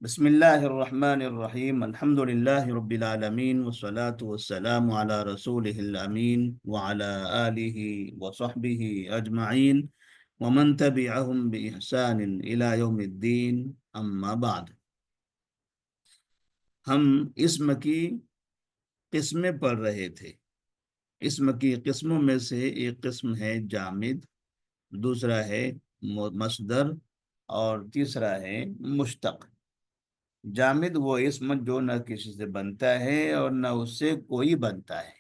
بسم اللہ الرحمن الرحیم الحمد للہ رب العالمین والصلاة والسلام علی رسولہ الامین وعلی آلہ وصحبہ اجمعین ومن تبعہم بإحسان الی یوم الدین اما بعد۔ ہم اسم کی قسمیں پڑھ رہے تھے۔ اسم کی قسموں میں سے ایک قسم ہے جامد، دوسرا ہے مصدر، اور تیسرا ہے مشتق۔ جامد وہ اسم جو نہ کسی سے بنتا ہے اور نہ اس سے کوئی بنتا ہے،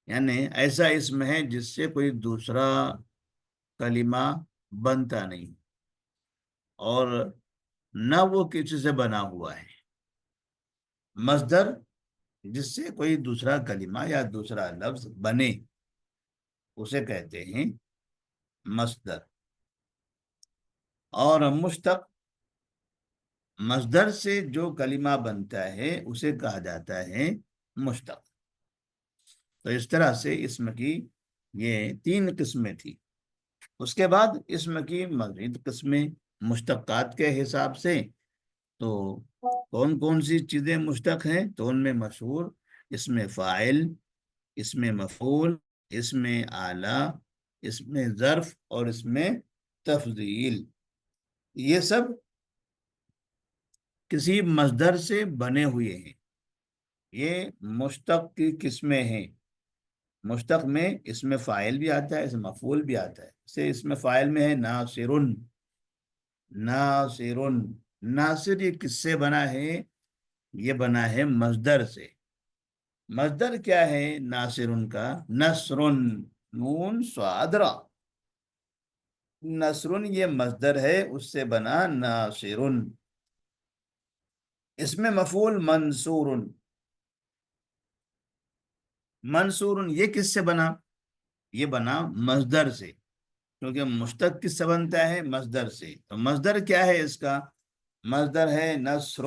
یعنی ایسا اسم ہے جس سے کوئی دوسرا کلمہ بنتا نہیں اور نہ وہ کسی سے بنا ہوا ہے۔ مصدر جس سے کوئی دوسرا کلمہ یا دوسرا لفظ بنے اسے کہتے ہیں مصدر۔ اور مشتق مصدر سے جو کلمہ بنتا ہے اسے کہا جاتا ہے مشتق۔ تو اس طرح سے اسم کی یہ تین قسمیں تھی۔ اس کے بعد اسم کی مزید قسمیں مشتقات کے حساب سے، تو کون کون سی چیزیں مشتق ہیں؟ تو ان میں مشہور اسم فاعل، اسم مفعول، اسم آلہ، اسم ظرف اور اسم تفضیل، یہ سب کسی مصدر سے بنے ہوئے ہیں۔ یہ مشتق کی قسمیں ہیں۔ مشتق میں اسم فاعل بھی آتا ہے، اسم مفعول بھی آتا ہے۔ جیسے اسم فاعل میں ہے ناصر، ناصر، ناصر یہ کس سے بنا ہے؟ یہ بنا ہے مصدر سے۔ مصدر کیا ہے ناصر کا؟ نصر، نون صاد را، نصر یہ مصدر ہے، اس سے بنا ناصر۔ اسم مفعول منصور، منصور یہ کس سے بنا؟ یہ بنا مصدر سے، کیونکہ مشتق کس سے بنتا ہے؟ مصدر سے۔ تو مصدر کیا ہے اس کا؟ مصدر ہے نصر،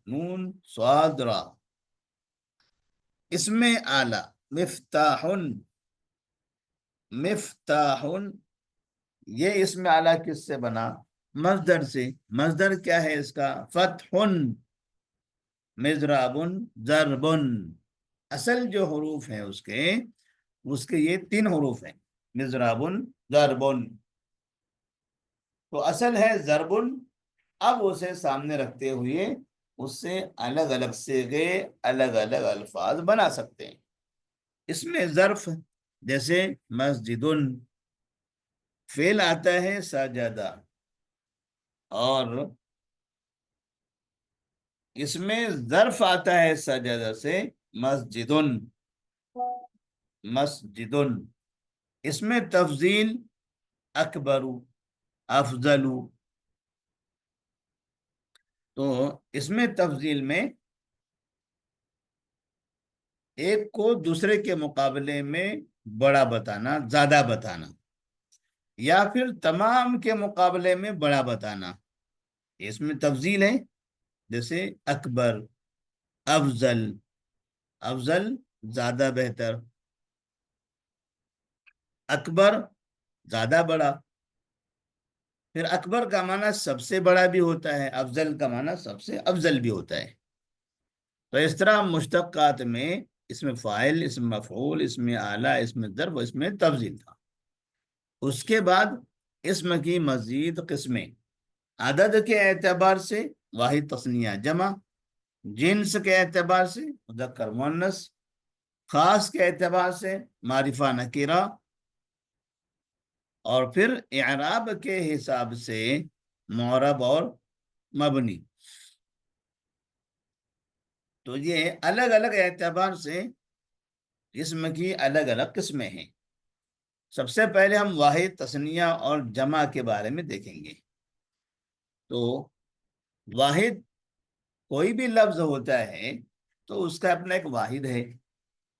نون صاد را۔ اسم آلہ مفتاح، مفتاح یہ اسم آلہ کس سے بنا؟ مصدر سے۔ مصدر کیا ہے اس کا؟ فتح، مضراب، ضرب۔ اصل جو حروف ہیں اس کے یہ تین حروف ہیں، مضراب، ضرب۔ تو اصل ہے ضرب، اب اسے سامنے رکھتے ہوئے اس سے الگ الگ صیغے، الگ الگ الفاظ بنا سکتے ہیں۔ اس میں ظرف جیسے مسجد، فعل آتا ہے سجدہ، اور اس میں ظرف آتا ہے سجدہ سے مسجد، مسجد۔ اس میں تفضیل اکبر، افضل۔ تو اس میں تفضیل میں ایک کو دوسرے کے مقابلے میں بڑا بتانا، زیادہ بتانا، یا پھر تمام کے مقابلے میں بڑا بتانا، اس میں تفضیل ہے۔ جیسے اکبر، افضل، افضل زیادہ بہتر، اکبر زیادہ بڑا۔ پھر اکبر کا معنی سب سے بڑا بھی ہوتا ہے، افضل کا معنی سب سے افضل بھی ہوتا ہے۔ تو اس طرح مشتقات میں اسم فاعل، اسم مفعول، اسم آلہ، اسم ظرف، اسم تفضیل تھا۔ اس کے بعد اسم کی مزید قسمیں، عدد کے اعتبار سے واحد، تثنیہ، جمع، جنس کے اعتبار سے مذکر مؤنث، خاص کے اعتبار سے معرفہ نکرہ، اور پھر اعراب کے حساب سے معرب اور مبنی۔ تو یہ الگ الگ اعتبار سے اسم کی الگ الگ قسمیں ہیں۔ سب سے پہلے ہم واحد، تثنیہ اور جمع کے بارے میں دیکھیں گے۔ تو واحد کوئی بھی لفظ ہوتا ہے تو اس کا اپنا ایک واحد ہے،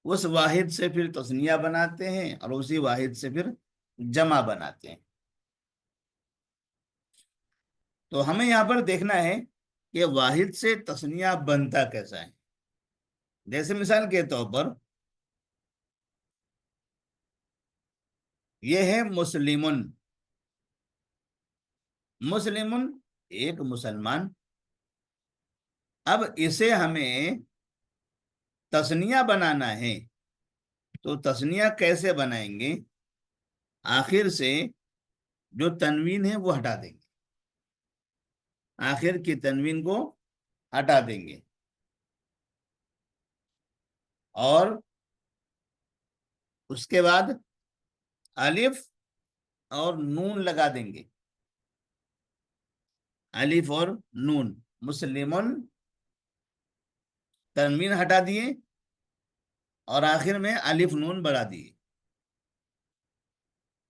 اس واحد سے پھر تثنیہ بناتے ہیں اور اسی واحد سے پھر جمع بناتے ہیں۔ تو ہمیں یہاں پر دیکھنا ہے کہ واحد سے تثنیہ بنتا کیسا ہے۔ جیسے مثال کے طور پر یہ ہے مسلمن، مسلمن ایک مسلمان، اب اسے ہمیں تثنیہ بنانا ہے، تو تثنیہ کیسے بنائیں گے؟ آخر سے جو تنوین ہے وہ ہٹا دیں گے، آخر کی تنوین کو ہٹا دیں گے، اور اس کے بعد الف اور نون لگا دیں گے، الف اور نون، مسلمن تنوین ہٹا دیے اور آخر میں الف نون بڑھا دیے،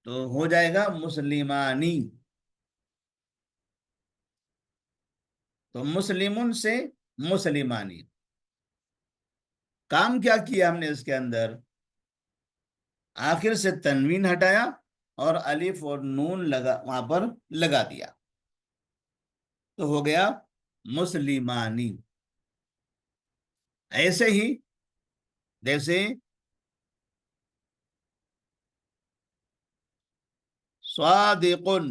تو ہو جائے گا مسلمانی۔ تو مسلمن سے مسلمانی، کام کیا کیا ہم نے اس کے اندر؟ آخر سے تنوین ہٹایا اور الف اور نون وہاں پر لگا دیا، تو ہو گیا مسلمانی۔ ایسے ہی جیسے صادقن،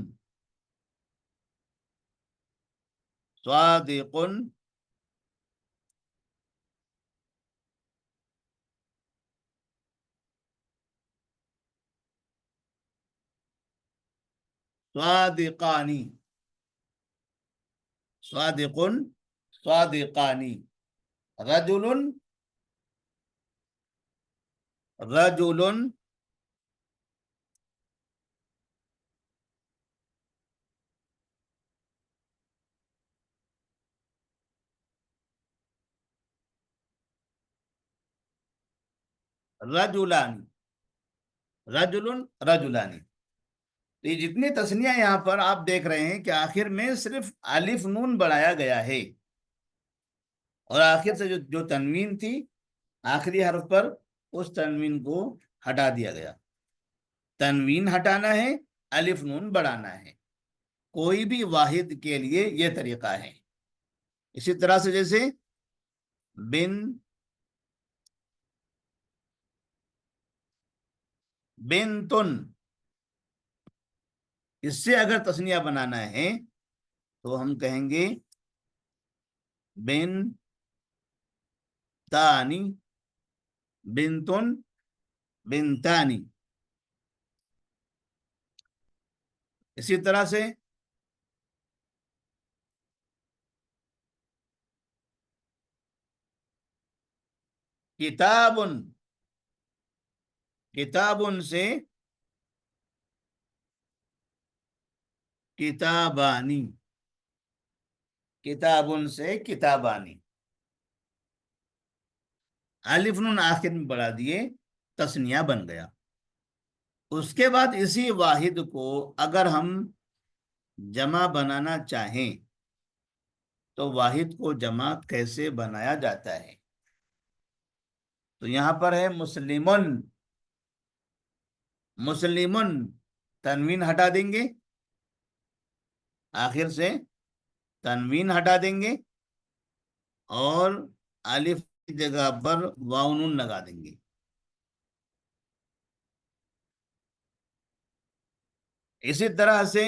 صادقن، صادقانی، صادقن، صادقانی، رجل، رجل، رجلان، رجل، رجلانی۔ تو یہ جتنی تثنیہ یہاں پر آپ دیکھ رہے ہیں کہ آخر میں صرف الف نون بڑھایا گیا ہے، اور آخر سے جو تنوین تھی آخری حرف پر، اس تنوین کو ہٹا دیا گیا۔ تنوین ہٹانا ہے، الف نون بڑھانا ہے، کوئی بھی واحد کے لیے یہ طریقہ ہے۔ اسی طرح سے جیسے بن، بنتن، اس سے اگر تثنیہ بنانا ہے تو ہم کہیں گے بن تانی، بنتن، بنتانی۔ اسی طرح سے کتاب، کتاب سے کتابانی، کتاب سے کتابانی، الف نون آخر میں بڑھا دیے، تثنیہ بن گیا۔ اس کے بعد اسی واحد کو اگر ہم جمع بنانا چاہیں تو واحد کو جمع کیسے بنایا جاتا ہے؟ تو یہاں پر ہے مسلمن، مسلمن، تنوین ہٹا دیں گے، آخر سے تنوین ہٹا دیں گے اور الف کی جگہ پر واو نون لگا دیں گے۔ اسی طرح سے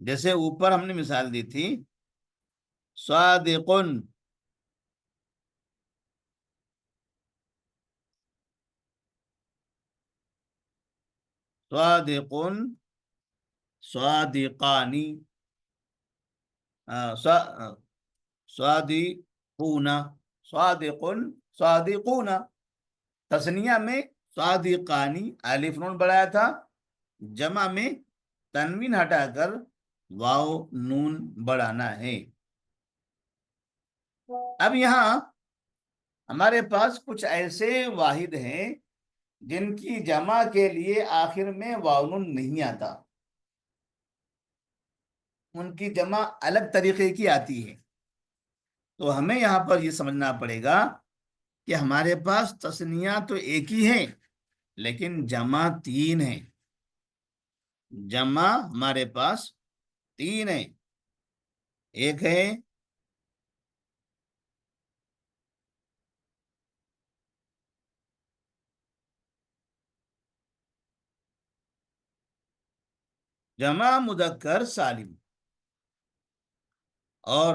جیسے اوپر ہم نے مثال دی تھی صادقن، صادقن، صادقانی، صادقون، صادقن، صادقون۔ تثنیہ میں صادقانی الف نون بڑھایا تھا، جمع میں تنوین ہٹا کر واو نون بڑھانا ہے۔ اب یہاں ہمارے پاس کچھ ایسے واحد ہیں جن کی جمع کے لیے آخر میں واو نون نہیں آتا، ان کی جمع الگ طریقے کی آتی ہے۔ تو ہمیں یہاں پر یہ سمجھنا پڑے گا کہ ہمارے پاس تثنیہ تو ایک ہی ہے لیکن جمع تین ہے، جمع ہمارے پاس تین ہے۔ ایک ہے جمع مذکر سالم، اور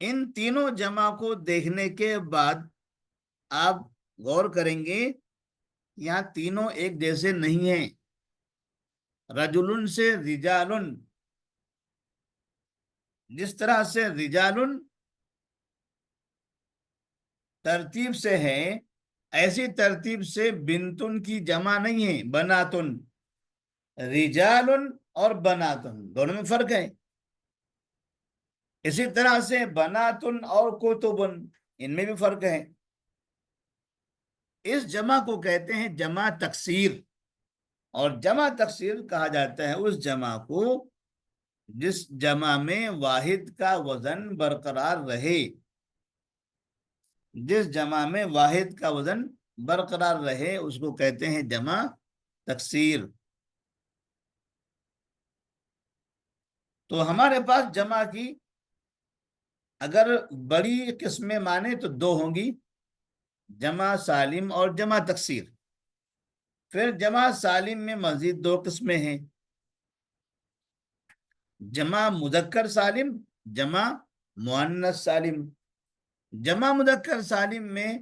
ان تینوں جمع کو دیکھنے کے بعد آپ غور کریں گے یہاں تینوں ایک جیسے نہیں ہیں. رجلن سے رجالن، جس طرح سے رجالن ترتیب سے ہے ایسی ترتیب سے بنتن کی جمع نہیں ہے بناتن. رجالن اور بناتن دونوں میں فرق ہے. اسی طرح سے بناتن اور کتبن ان میں بھی فرق ہے. اس جمع کو کہتے ہیں جمع تکسیر. اور جمع تکسیر کہا جاتا ہے اس جمع کو جس جمع میں واحد کا وزن برقرار رہے. جس جمع میں واحد کا وزن برقرار رہے اس کو کہتے ہیں جمع تکسیر. تو ہمارے پاس جمع کی اگر بڑی قسمیں مانے تو دو ہوں گی، جمع سالم اور جمع تکسیر. پھر جمع سالم میں مزید دو قسمیں ہیں، جمع مذکر سالم، جمع مؤنث سالم. جمع مذکر سالم میں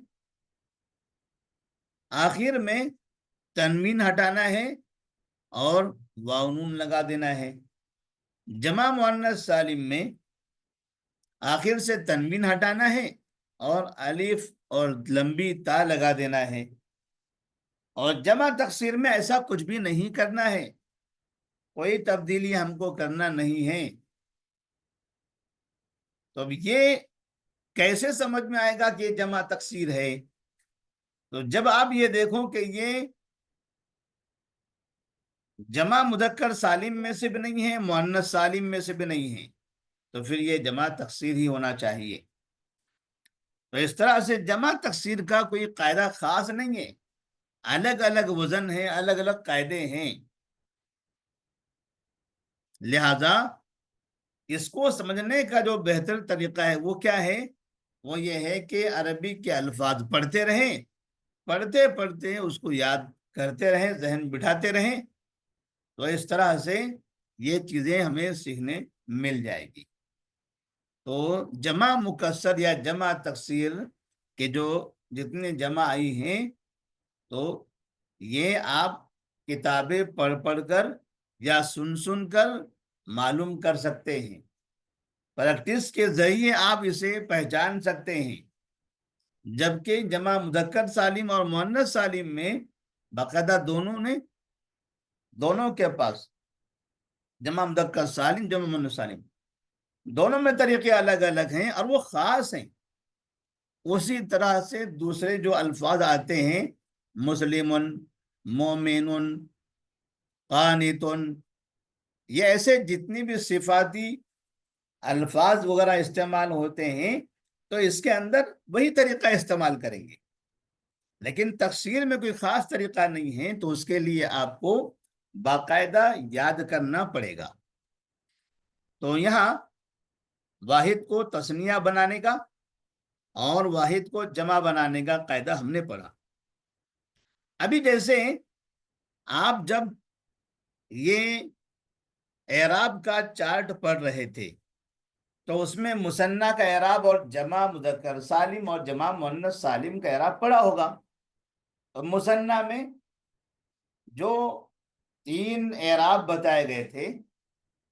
آخر میں تنوین ہٹانا ہے اور واو نون لگا دینا ہے. جمع مؤنث سالم میں آخر سے تنوین ہٹانا ہے اور الف اور لمبی تا لگا دینا ہے. اور جمع تکسیر میں ایسا کچھ بھی نہیں کرنا ہے، کوئی تبدیلی ہم کو کرنا نہیں ہے. تو اب یہ کیسے سمجھ میں آئے گا کہ یہ جمع تکسیر ہے؟ تو جب آپ یہ دیکھو کہ یہ جمع مذکر سالم میں سے بھی نہیں ہے، مؤنث سالم میں سے بھی نہیں ہے، تو پھر یہ جمع تکسیر ہی ہونا چاہیے. تو اس طرح سے جمع تکسیر کا کوئی قاعدہ خاص نہیں ہے، الگ الگ وزن ہے، الگ الگ قاعدے ہیں. لہذا اس کو سمجھنے کا جو بہتر طریقہ ہے وہ کیا ہے؟ وہ یہ ہے کہ عربی کے الفاظ پڑھتے رہیں، پڑھتے پڑھتے اس کو یاد کرتے رہیں، ذہن بٹھاتے رہیں. تو اس طرح سے یہ چیزیں ہمیں سیکھنے مل جائے گی. تو جمع مکسر یا جمع تکسیر کے جو جتنے جمع آئی ہیں تو یہ آپ کتابیں پڑھ پڑھ کر یا سن سن کر معلوم کر سکتے ہیں. پریکٹس کے ذریعے آپ اسے پہچان سکتے ہیں. جبکہ جمع مذکر سالم اور مؤنث سالم میں باقاعدہ دونوں کے پاس جمع مذکر سالم جمع مؤنث سالم دونوں میں طریقے الگ الگ ہیں اور وہ خاص ہیں. اسی طرح سے دوسرے جو الفاظ آتے ہیں مسلم، مومن، قانتن، یہ ایسے جتنی بھی صفاتی الفاظ وغیرہ استعمال ہوتے ہیں تو اس کے اندر وہی طریقہ استعمال کریں گے. لیکن تفسیر میں کوئی خاص طریقہ نہیں ہے تو اس کے لیے آپ کو باقاعدہ یاد کرنا پڑے گا. تو یہاں واحد کو تثنیہ بنانے کا اور واحد کو جمع بنانے کا قاعدہ ہم نے پڑھا. ابھی جیسے آپ جب یہ اعراب کا چارٹ پڑھ رہے تھے تو اس میں مثنیٰ کا اعراب اور جمع مذکر سالم اور جمع مؤنث سالم کا اعراب پڑھا ہوگا. تو مثنیٰ میں جو 3 اعراب بتائے گئے تھے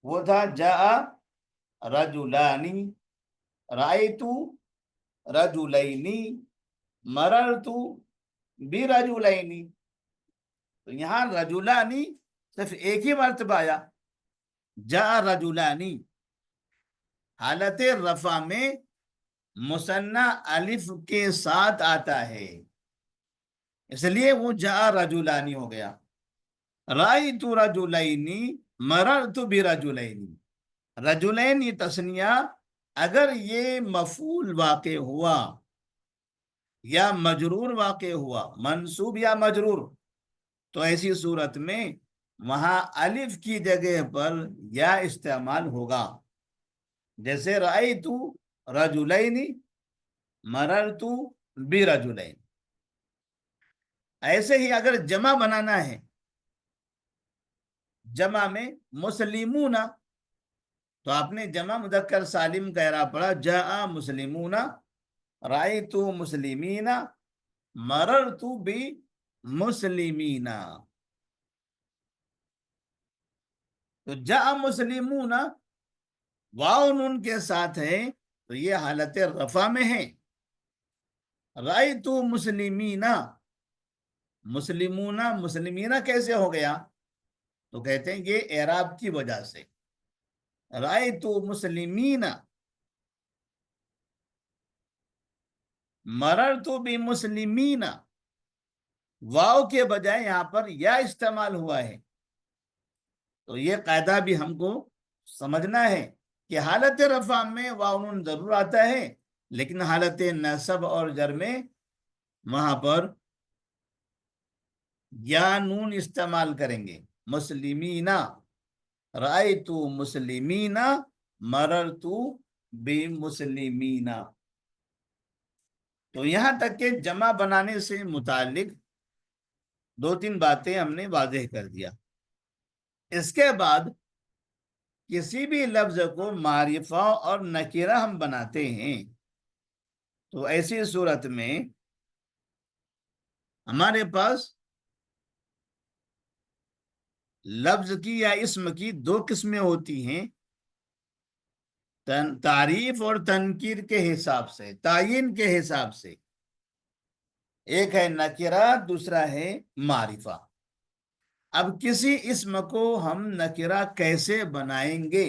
وہ تھا جاء رجلانی، رأیت رجلینی، مررت برجلینی. تو یہاں رجلانی صرف ایک ہی مرتبہ آیا، جاء رجلانی. حالت رفع میں مثنیٰ الف کے ساتھ آتا ہے اس لیے وہ جاء رجلانی ہو گیا. رأیت رجلینی، مررت برجلینی. رجلین یہ تثنیہ اگر یہ مفعول واقع ہوا یا مجرور واقع ہوا، منصوب یا مجرور، تو ایسی صورت میں وہاں الف کی جگہ پر یا استعمال ہوگا. جیسے رأیت رجلین، مررت برجلین. ایسے ہی اگر جمع بنانا ہے، جمع میں مسلمون، تو آپ نے جمع مذکر سالم کا اعراب پڑھا، جاء مسلمون، رأیت مسلمین، مررت بمسلمین. تو جاء مسلمون واو نون کے ساتھ ہے، تو یہ حالت رفع میں ہے. رأیت مسلمین، مسلمون مسلمین کیسے ہو گیا؟ تو کہتے ہیں یہ اعراب کی وجہ سے. رأیت مسلمین، مررت بمسلمین، واو کے بجائے یہاں پر یا استعمال ہوا ہے. تو یہ قاعدہ بھی ہم کو سمجھنا ہے کہ حالت رفع میں واو نون ضرور آتا ہے، لیکن حالت نصب اور جر میں وہاں پر یا نون استعمال کریں گے. مسلمین، رأیت مسلمین، مررت بمسلمین. تو یہاں تک کہ جمع بنانے سے متعلق دو تین باتیں ہم نے واضح کر دیا. اس کے بعد کسی بھی لفظ کو معرفہ اور نکرہ ہم بناتے ہیں، تو ایسی صورت میں ہمارے پاس لفظ کی یا اسم کی دو قسمیں ہوتی ہیں، تعریف اور تنکیر کے حساب سے، تعین کے حساب سے. ایک ہے نکرہ، دوسرا ہے معرفہ. اب کسی اسم کو ہم نکرہ کیسے بنائیں گے؟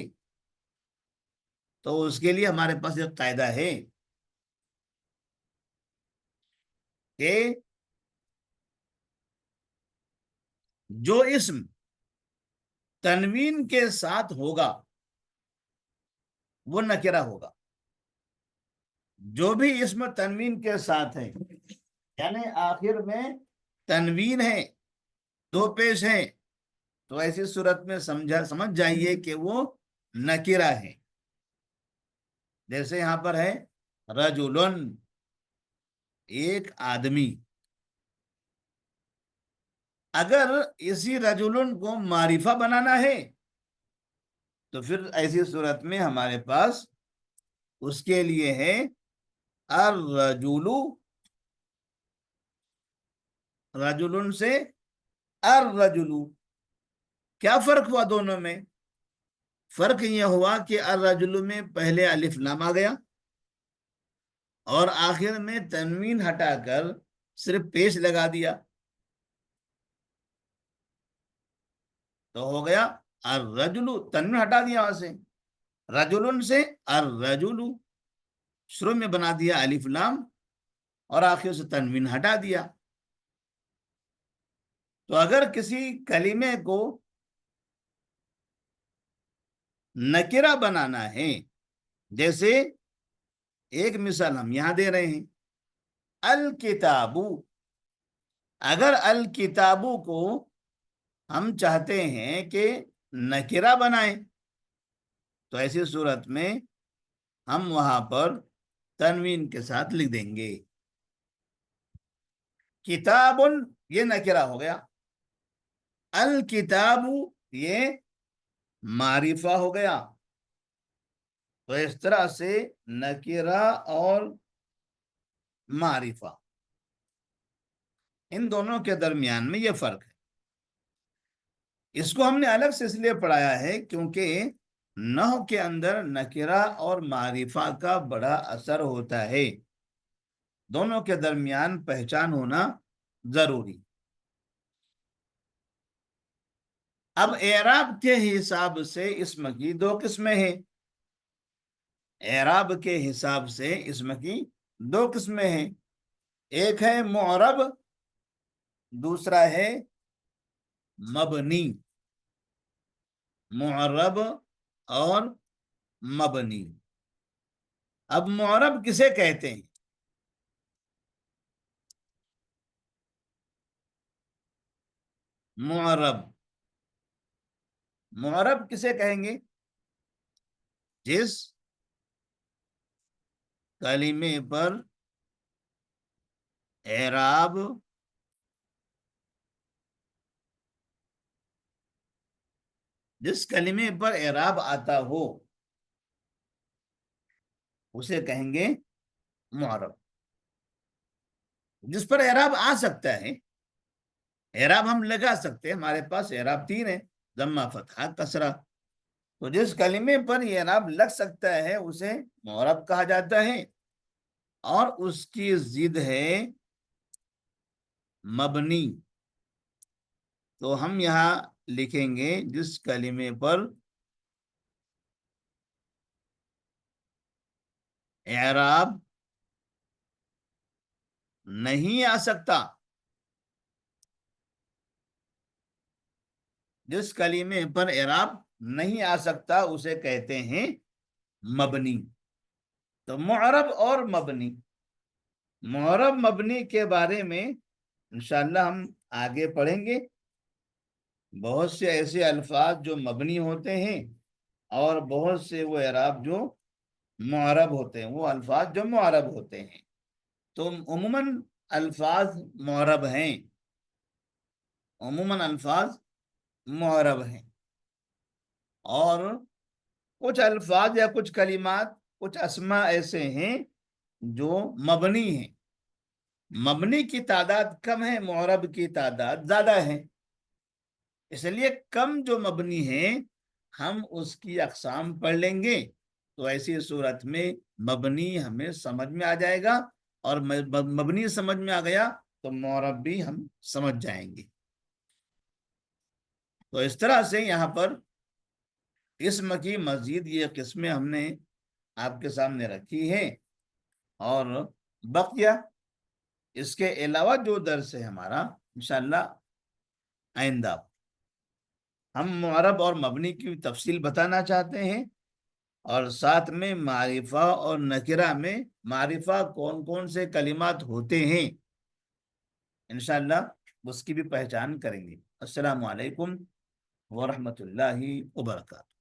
تو اس کے لیے ہمارے پاس ایک قاعدہ ہے کہ جو اسم تنوین کے ساتھ ہوگا وہ نکرہ ہوگا. جو بھی اسم تنوین کے ساتھ ہے، یعنی آخر میں تنوین ہے، دو پیش ہے، تو ایسی صورت میں سمجھ جائیے کہ وہ نکرہ ہے. جیسے یہاں پر ہے رجلن، ایک آدمی. اگر اسی رجلن کو معرفہ بنانا ہے تو پھر ایسی صورت میں ہمارے پاس اس کے لیے ہے الرجل، رجلن سے الرجل. کیا فرق ہوا دونوں میں؟ فرق یہ ہوا کہ الرجل میں پہلے الف لام آ گیا اور آخر میں تنوین ہٹا کر صرف پیش لگا دیا، تو ہو گیا الرجل. تنوین ہٹا دیا وہاں سے، رجلن سے الرجل، شروع میں بنا دیا الف لام اور آخر سے تنوین ہٹا دیا. تو اگر کسی کلمے کو نکرہ بنانا ہے، جیسے ایک مثال ہم یہاں دے رہے ہیں، الکتاب. اگر الکتاب کو ہم چاہتے ہیں کہ نکرہ بنائیں تو ایسی صورت میں ہم وہاں پر تنوین کے ساتھ لکھ دیں گے. کتاب یہ نکرہ ہو گیا، الکتاب یہ معرفہ ہو گیا. تو اس طرح سے نکرہ اور معرفہ، ان دونوں کے درمیان میں یہ فرق ہے. اس کو ہم نے الگ سے اس لیے پڑھایا ہے کیونکہ نحو کے اندر نکرہ اور معرفہ کا بڑا اثر ہوتا ہے، دونوں کے درمیان پہچان ہونا ضروری. اب اعراب کے حساب سے اسم کی دو قسمیں ہیں، اعراب کے حساب سے اسم کی دو قسمیں ہیں. ایک ہے معرب، دوسرا ہے مبنی. معرب اور مبنی. اب معرب کسے کہتے ہیں؟ معرب کسے کہیں گے؟ جس کلمے پر اعراب آتا ہو. اسے کہیں گے معرب، جس پر اعراب آ سکتا ہے، اعراب ہم لگا سکتے ہیں، ہمارے پاس اعراب تین ہے، ضمہ، فتحہ، کسرہ، تو جس کلمے پر یہ اعراب لگ سکتا ہے اسے معرب کہا جاتا ہے، اور اس کی ضد ہے مبنی۔ تو ہم یہاں لکھیں گے جس کلمے پر اعراب نہیں آ سکتا، جس کلمے پر اعراب نہیں آ سکتا اسے کہتے ہیں مبنی۔ تو معرب اور مبنی، معرب مبنی کے بارے میں انشاءاللہ ہم آگے پڑھیں گے۔ بہت سے ایسے الفاظ جو مبنی ہوتے ہیں اور بہت سے وہ اعراب جو معرب ہوتے ہیں، وہ الفاظ جو معرب ہوتے ہیں۔ تو عموماً الفاظ معرب ہیں، عموماً الفاظ معرب ہیں، اور کچھ الفاظ یا کچھ کلمات، کچھ اسما ایسے ہیں جو مبنی ہیں، مبنی کی تعداد کم ہے، معرب کی تعداد زیادہ ہے، اس لیے کم جو مبنی ہیں ہم اس کی اقسام پڑھ لیں گے، تو ایسی صورت میں مبنی ہمیں سمجھ میں آ جائے گا، اور مبنی سمجھ میں آ گیا تو معرب بھی ہم سمجھ جائیں گے۔ تو اس طرح سے یہاں پر اسم کی مزید یہ قسمیں ہم نے آپ کے سامنے رکھی ہیں، اور بقیہ اس کے علاوہ جو درس ہے ہمارا انشاءاللہ آئندہ ہم معرب اور مبنی کی تفصیل بتانا چاہتے ہیں، اور ساتھ میں معرفہ اور نکرہ میں معرفہ کون کون سے کلمات ہوتے ہیں انشاءاللہ اس کی بھی پہچان کریں گے۔ السلام علیکم ورحمۃ اللہ وبرکاتہ۔